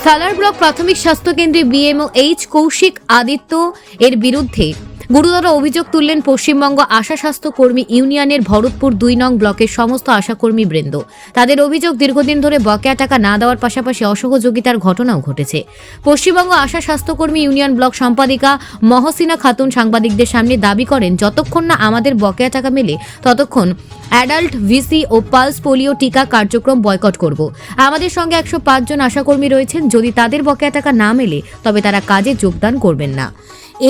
সালার block প্রাথমিক স্বাস্থ্য কেন্দ্রে বিএমও এইচ কৌশিক আদিত্য এর বিরুদ্ধে গুরুতর অভিযোগ তুললেন পশ্চিমবঙ্গ আশা স্বাস্থ্য কর্মী ইউনিয়নের ভরতপুর ২ নং ব্লকের সমস্ত আশাকর্মী বৃন্দ। তাদের অভিযোগ, দীর্ঘদিন ধরে বকেয়া টাকা না দেওয়ার পাশাপাশি অসহযোগিতার ঘটনাও ঘটেছে। পশ্চিমবঙ্গ আশা স্বাস্থ্যকর্মী ইউনিয়ন ব্লক সম্পাদিকা মহসিনা খাতুন সাংবাদিকদের সামনে দাবি করেন, যতক্ষণ না আমাদের বকেয়া টাকা মেলে ততক্ষণ অ্যাডাল্ট ভিসি ও পালস পোলিও টিকা কার্যক্রম বয়কট করব। আমাদের সঙ্গে ১০৫ জন আশাকর্মী রয়েছেন, যদি তাদের বকেয়া টাকা না মেলে তবে তারা কাজে যোগদান করবেন না।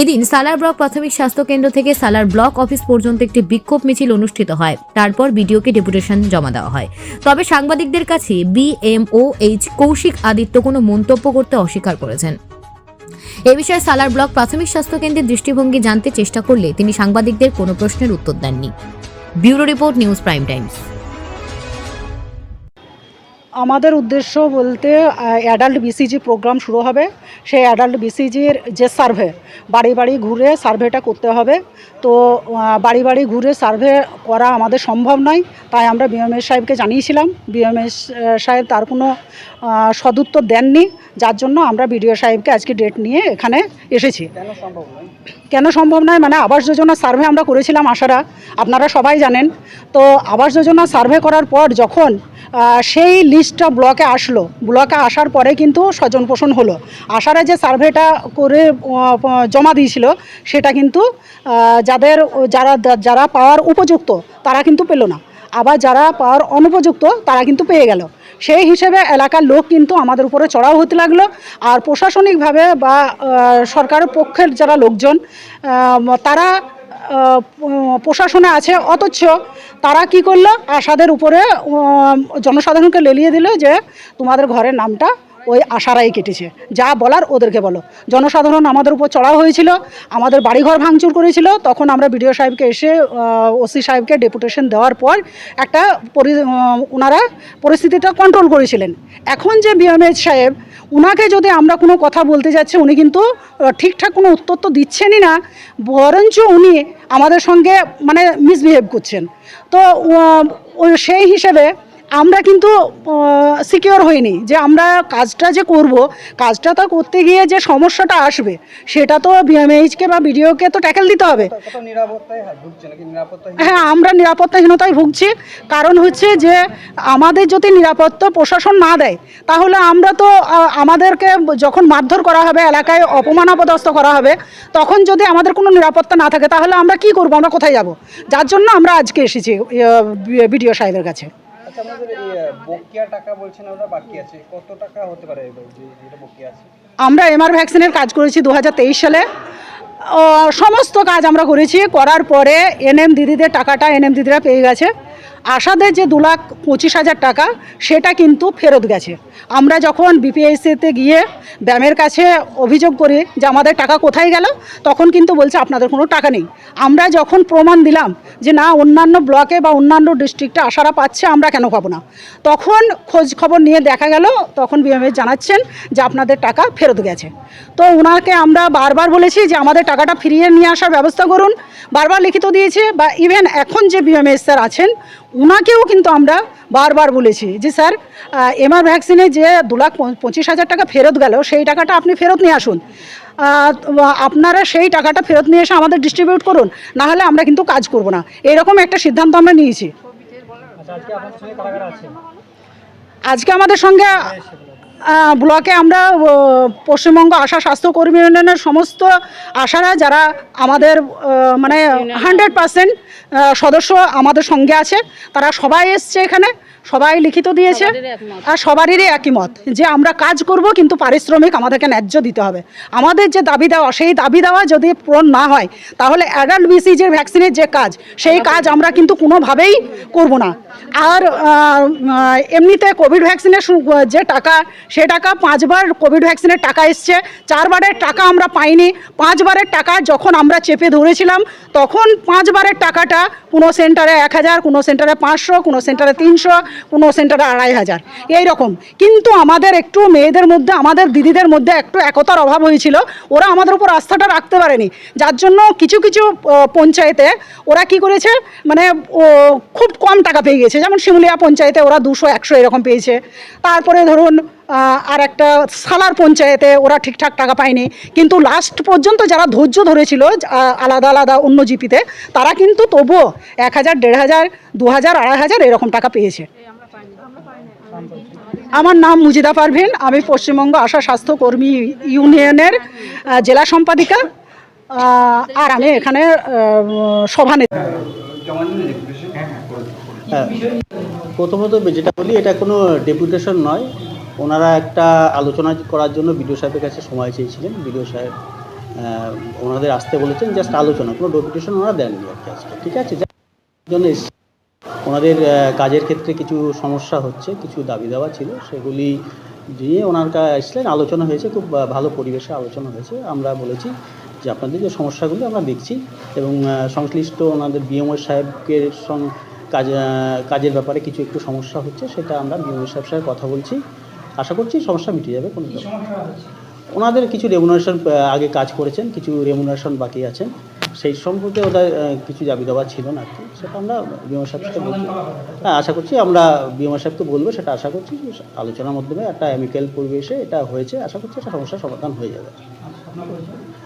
এদিন সালার ব্লক প্রাথমিক স্বাস্থ্য কেন্দ্র থেকে সালার ব্লক অফিস পর্যন্ত একটি বিক্ষোভ মিছিল অনুষ্ঠিত হয়। তারপর বিডিওকে ডেপুটেশন জমা দেওয়া হয়। তবে সাংবাদিকদের কাছে বিএমও এইচ কৌশিক আদিত্য কোনো মন্তব্য করতে অস্বীকার করেছেন। এ বিষয়ে সালার ব্লক প্রাথমিক স্বাস্থ্য কেন্দ্রের দৃষ্টিভঙ্গি জানতে চেষ্টা করলে তিনি সাংবাদিকদের কোনো প্রশ্নের উত্তর দেননি। Bureau report, news prime Times. আমাদের উদ্দেশ্য বলতে অ্যাডাল্ট বিসিজি প্রোগ্রাম শুরু হবে। সেই অ্যাডাল্ট বিসিজির যে সার্ভে, বাড়ি বাড়ি ঘুরে সার্ভেটা করতে হবে। তো বাড়ি বাড়ি ঘুরে সার্ভে করা আমাদের সম্ভব নয়, তাই আমরা বিএমএস সাহেবকে জানিয়েছিলাম। বিএমএস সাহেব তার কোনো সদুত্তর দেননি, যার জন্য আমরা বিডিও সাহেবকে আজকে ডেট নিয়ে এখানে এসেছি। কেন সম্ভব নয় মানে আবাস যোজনা সার্ভে আমরা করেছিলাম আশারা, আপনারা সবাই জানেন। তো আবাস যোজনা সার্ভে করার পর যখন সেই লিস্টটা ব্লকে আসলো, ব্লকে আসার পরে কিন্তু স্বজন পোষণ হলো। আশারা যে সার্ভেটা করে জমা দিয়েছিল সেটা কিন্তু যারা পাওয়ার উপযুক্ত তারা কিন্তু পেল না, আবার যারা পাওয়ার অনুপযুক্ত তারা কিন্তু পেয়ে গেল। সেই হিসেবে এলাকার লোক কিন্তু আমাদের উপরে চড়াও হতে লাগলো। আর প্রশাসনিকভাবে বা সরকারের পক্ষের যারা লোকজন তারা প্রশাসনে আছে, অথচ তারা কি করলো, আশাদের উপরে জনসাধারণকে লেলিয়ে দিল যে তোমাদের ঘরের নামটা ওই আশারাই কেটেছে, যা বলার ওদেরকে বলো। জনসাধারণ আমাদের উপর চড়াও হয়েছিল, আমাদের বাড়িঘর ভাঙচুর করেছিল। তখন আমরা বিডিও সাহেবকে এসে ওসি সাহেবকে ডেপুটেশন দেওয়ার পর একটা ওনারা পরিস্থিতিটা কন্ট্রোল করেছিলেন। এখন যে বিএমএইচ সাহেব, উনাকে যদি আমরা কোনো কথা বলতে যাচ্ছি, উনি কিন্তু ঠিকঠাক কোনো উত্তর তো দিচ্ছেনই না, বরঞ্চ উনি আমাদের সঙ্গে মানে মিসবিহেভ করছেন। তো সেই হিসেবে আমরা কিন্তু সিকিওর হইনি যে আমরা কাজটা যে করব, কাজটা তো করতে গিয়ে যে সমস্যাটা আসবে সেটা তো বিএমএইচকে বা বিডিওকে তো ট্যাকেল দিতে হবে। হ্যাঁ, আমরা নিরাপত্তাহীনতায় ভুগছি। কারণ হচ্ছে যে আমাদের যদি নিরাপত্তা প্রশাসন না দেয় তাহলে আমরা তো আমাদেরকে যখন মারধর করা হবে, এলাকায় অপমান অপদস্থ করা হবে, তখন যদি আমাদের কোনো নিরাপত্তা না থাকে তাহলে আমরা কি করব, আমরা কোথায় যাব? যার জন্য আমরা আজকে এসেছি বিডিও সাহেবের কাছে। আমরা এমআর ভ্যাকসিনের কাজ করেছি 2023 সালে। সমস্ত কাজ আমরা করেছি, করার পরে এনএম দিদিদের টাকাটা এনএম দিদিরা পেয়ে গেছে। আশাদের যে 2,25,000 টাকা সেটা কিন্তু ফেরত গেছে। আমরা যখন বিপিএসসিতে গিয়ে ব্যায়ামের কাছে অভিযোগ করি যে আমাদের টাকা কোথায় গেল, তখন কিন্তু বলছে আপনাদের কোনো টাকা নেই। আমরা যখন প্রমাণ দিলাম যে না, অন্যান্য ব্লকে বা অন্যান্য ডিস্ট্রিক্টে আশারা পাচ্ছে, আমরা কেন পাবো না, তখন খোঁজ খবর নিয়ে দেখা গেল তখন বিএমএস জানাচ্ছেন যে আপনাদের টাকা ফেরত গেছে। তো ওনাকে আমরা বারবার বলেছি যে আমাদের টাকাটা ফিরিয়ে নিয়ে আসার ব্যবস্থা করুন, বারবার লিখিত দিয়েছে। বা ইভেন এখন যে বিএমএস স্যার আছেন ওনাকেও কিন্তু আমরা বারবার বলেছি যে স্যার, এমআর ভ্যাকসিনে যে 2,25,000 টাকা ফেরত গেল সেই টাকাটা আপনি ফেরত নিয়ে আসুন, আপনারা সেই টাকাটা ফেরত নিয়ে এসে আমাদের ডিস্ট্রিবিউট করুন, না হলে আমরা কিন্তু কাজ করব না। এরকম একটা সিদ্ধান্ত আমরা নিয়েছি। আজকে আমাদের সঙ্গে ব্লকে আমরা পশ্চিমবঙ্গ আশা স্বাস্থ্যকর্মী ইউনিয়নের সমস্ত আশারা যারা আমাদের মানে 100% সদস্য আমাদের সঙ্গে আছে, তারা সবাই এসছে এখানে, সবাই লিখিত দিয়েছে। আর সবারই একই মত যে আমরা কাজ করব, কিন্তু পারিশ্রমিক আমাদেরকে ন্যায্য দিতে হবে। আমাদের যে দাবি দেওয়া, সেই দাবি দেওয়া যদি পূরণ না হয় তাহলে অ্যাডাল্ট বিসিজির ভ্যাকসিনের যে কাজ, সেই কাজ আমরা কিন্তু কোনোভাবেই করব না। আর এমনিতে কোভিড ভ্যাকসিনের যে টাকা, সে টাকা 5 বার কোভিড ভ্যাকসিনের টাকা এসছে, 4 বারের টাকা আমরা পাইনি। 5 বারের টাকা যখন আমরা চেপে ধরেছিলাম তখন 5 বারের টাকাটা কোনো সেন্টারে 1,000, কোনো সেন্টারে 500, কোনো সেন্টারে 300, কোনো সেন্টারে 2,500 এইরকম। কিন্তু আমাদের একটু মেয়েদের মধ্যে, আমাদের দিদিদের মধ্যে একটু একতার অভাব হয়েছিল, ওরা আমাদের উপর আস্থাটা রাখতে পারেনি। যার জন্য কিছু কিছু পঞ্চায়েতে ওরা কি করেছে, মানে খুব কম টাকা পেয়ে গেছে। যেমন শিমুলিয়া পঞ্চায়েতে ওরা 200, 100 এরকম পেয়েছে। তারপরে ধরুন আর একটা সালার পঞ্চায়েতে ওরা ঠিকঠাক টাকা পায়নি, কিন্তু লাস্ট পর্যন্ত যারা ধৈর্য ধরেছিল আলাদা আলাদা অন্য জিপিতে, তারা কিন্তু তবুও 1,000, 1,500, 2,000, 2,500 এরকম টাকা পেয়েছে। আমার নাম মুজিদা পারভিন, আমি পশ্চিমবঙ্গ আশা স্বাস্থ্যকর্মী ইউনিয়নের জেলা সম্পাদিকা, আর আমি এখানে সভানেত্রী। হ্যাঁ, প্রথমত যেটা বলি, এটা কোনো ডেপুটেশন নয়। ওনারা একটা আলোচনা করার জন্য বিডিও সাহেবের কাছে সময় চেয়েছিলেন। বিডিও সাহেব ওনাদের আসতে বলেছেন, জাস্ট আলোচনা, কোনো ডেপুটেশন ওনারা দেননি আর কি আজকে, ঠিক আছে। যার জন্য ওনাদের কাজের ক্ষেত্রে কিছু সমস্যা হচ্ছে, কিছু দাবি দেওয়া ছিল, সেগুলি দিয়ে ওনার কাছে আসলেন, আলোচনা হয়েছে, খুব ভালো পরিবেশে আলোচনা হয়েছে। আমরা বলেছি যে আপনাদের যে সমস্যাগুলি আমরা দেখছি, এবং সংশ্লিষ্ট ওনাদের বিএমও সাহেবের সঙ্গে কাজের ব্যাপারে কিছু একটু সমস্যা হচ্ছে, সেটা আমরা বিএমও সাহেবের সাথে কথা বলছি। আশা করছি সমস্যা মিটে যাবে। কোনো ওনাদের কিছু রেমুনারেশন আগে কাজ করেছেন, কিছু রেমুনারেশন বাকি আছেন, সেই সম্পর্কে ওদের কিছু দাবি দেওয়া ছিল না আর কি, সেটা আমরা বিএমও সাহেবের সাথে বলছি। হ্যাঁ, আশা করছি আমরা বিএমও সাহেবকে বলবো, সেটা আশা করছি আলোচনার মাধ্যমে একটা অ্যামিক্যাল পরিবেশে এটা হয়েছে। আশা করছি একটা সমস্যার সমাধান হয়ে যাবে।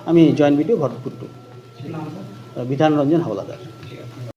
আমি জয়েন্ট ভিডিও ভরতপুর 2, বিধান রঞ্জন হাওলাদার।